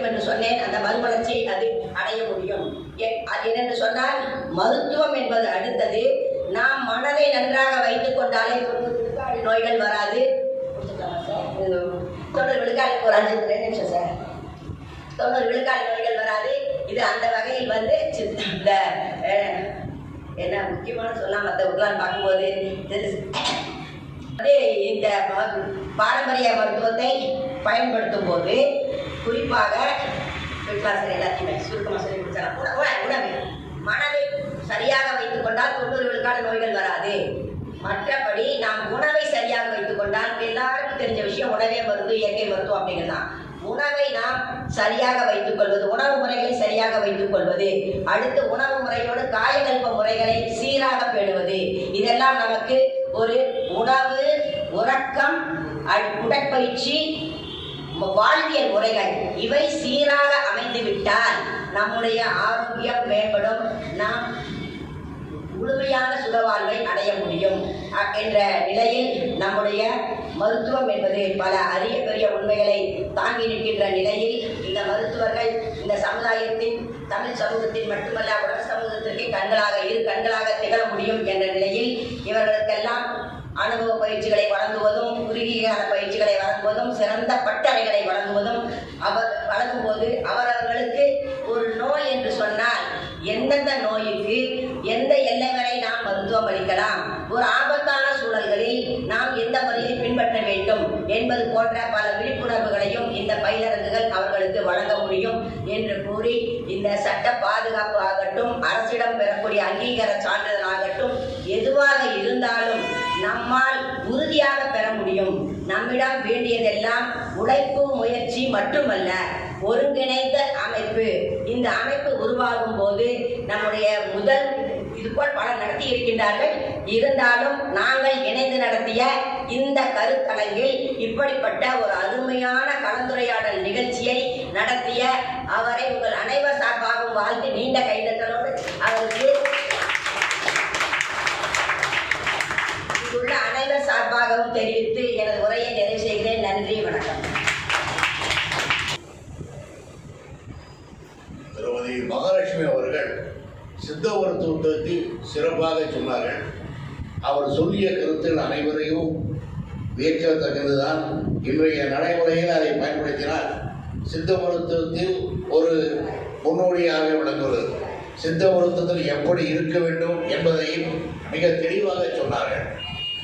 என்று சொன்னேன். அந்த மறுமலர்ச்சியை அது அடைய முடியும். என்னென்று சொன்னால் மருத்துவம் என்பது அடுத்தது. நாம் மனதை நன்றாக வைத்துக் கொண்டாலே நோய்கள் வராது. 90 விழுக்காடு ஒரு 5 நிமிஷம் சார் 90 விழுக்காடு நோய்கள் வராது. இது அந்த வகையில் வந்து இந்த என்ன முக்கியமான சொல்லலாம் மற்றவர்களாம் பார்க்கும்போது இந்த பாரம்பரிய மருத்துவத்தை பயன்படுத்தும் போது குறிப்பாக எல்லாத்தையுமே சுருக்கமாக சொல்லி கொடுத்தாங்க. உணவு மனதை சரியாக வைத்துக் கொண்டால் 90 விழுக்காடு நோய்கள் வராது. மற்றபடி நாம் உணவை சரியாக வைத்துக் கொண்டால் எல்லாருக்கும் தெரிஞ்ச விஷயம் உணவே மருந்து, இயற்கை மருத்துவம் அப்படிங்கிறதான். உணவை நாம் சரியாக வைத்துக் கொள்வது, உணவு முறைகளை சரியாக வைத்துக் கொள்வது, அடுத்து உணவு முறையோடு காயகல்ப முறைகளை சீராக பேணுவது, இதெல்லாம் நமக்கு ஒரு உணவு, உறக்கம், உடற்பயிற்சி, வாழ்வியல் முறைகள் இவை சீராக அமைந்துவிட்டால் நம்முடைய ஆரோக்கியம் மேம்படும். நாம் முழுமையான சுகவாழ்வை அடைய முடியும் என்ற நிலையில் நம்முடைய மருத்துவம் என்பது பல அரிய பெரிய உண்மைகளை தாங்கி நிற்கின்ற நிலையில் இந்த மருத்துவர்கள் இந்த சமுதாயத்தின், தமிழ் சமூகத்தின் மட்டுமல்ல உலக சமூகத்திற்கு கண்களாக திகழ முடியும் என்ற நிலையில் இவர்களுக்கெல்லாம் அனுபவ பயிற்சிகளை வழங்குவதும், குறுகிய பயிற்சிகளை வழங்குவதும், சிறந்த பட்டறைகளை வழங்குவதும் வழங்கும்போது அவரவர்களுக்கு ஒரு நோய் என்று சொன்னால் எந்தெந்த நோய்க்கு எந்த எல்லை வரை நாம் மருத்துவம் அளிக்கலாம், ஒரு ஆபத்தான சூழல்களில் நாம் எந்த முறையை பின்பற்ற வேண்டும் என்பது போன்ற பல விழிப்புணர்வுகளையும் இந்த பயிலரங்குகள் அவர்களுக்கு வழங்க முடியும் என்று கூறி, இந்த சட்ட பாதுகாப்பு ஆகட்டும், அரசிடம் பெறக்கூடிய அங்கீகார சான்றிதழ் ஆகட்டும், எதுவாக இருந்தாலும் நம்மால் உறுதியாக பெற முடியும். நம்மிடம் வேண்டியதெல்லாம் உழைப்பு, முயற்சி மட்டுமல்ல, ஒருங்கிணைந்த அமைப்பு. இந்த அமைப்பு உருவாகும் போது நம்முடைய முதல் இதுபோல் பலர் நடத்தி இருக்கின்றார்கள். இருந்தாலும் நாங்கள் இணைந்து நடத்திய இந்த கருத்தரங்கில் இப்படிப்பட்ட ஒரு அருமையான கலந்துரையாடல் நிகழ்ச்சியை நடத்திய அவரை உங்கள் அனைவர் சார்பாகவும் வாழ்த்து நீண்ட கைதட்டலோடு அவருக்கு உள்ள அனைவர் சார்பாகவும் தெரிவித்து எனது உரையை நிறைவு செய்கிறேன். நன்றி, வணக்கம். திருமதி மகாலட்சுமி அவர்கள் சித்த மருத்துவத்தை சிறப்பாக சொன்னார்கள். அவர் சொல்லிய கருத்தில் அனைவரையும் வியக்கத்தக்கதுதான். இன்றைய நடைமுறையில் அதை பயன்படுத்தினால் சித்த மருத்துவத்தில் ஒரு முன்னோடியாக விளங்குகிறது. சித்த மருத்துவத்தில் எப்படி இருக்க வேண்டும் என்பதையும் மிக தெளிவாக சொன்னார்கள்.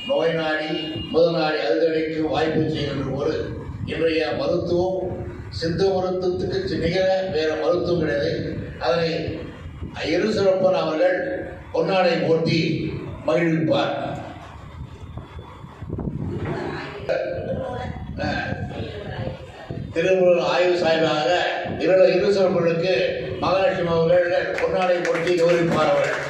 நோய் நாடி முதல் நாடி அறுதடைக்கு வாய்ப்பு செய்கின்ற போது இன்றைய மருத்துவம் சித்த மருத்துவத்துக்கு நிகர வேற மருத்துவம் கிடையாது. அதனை இருசிறப்பன் அவர்கள் பொன்னாடை போட்டி மகிழ்விப்பார். திருமூர் ஆய்வு சாய்வாக இருசிறப்பனுக்கு மகாலட்சுமி அவர்கள் பொன்னாடை போட்டி கௌரவிப்பார். அவர்கள்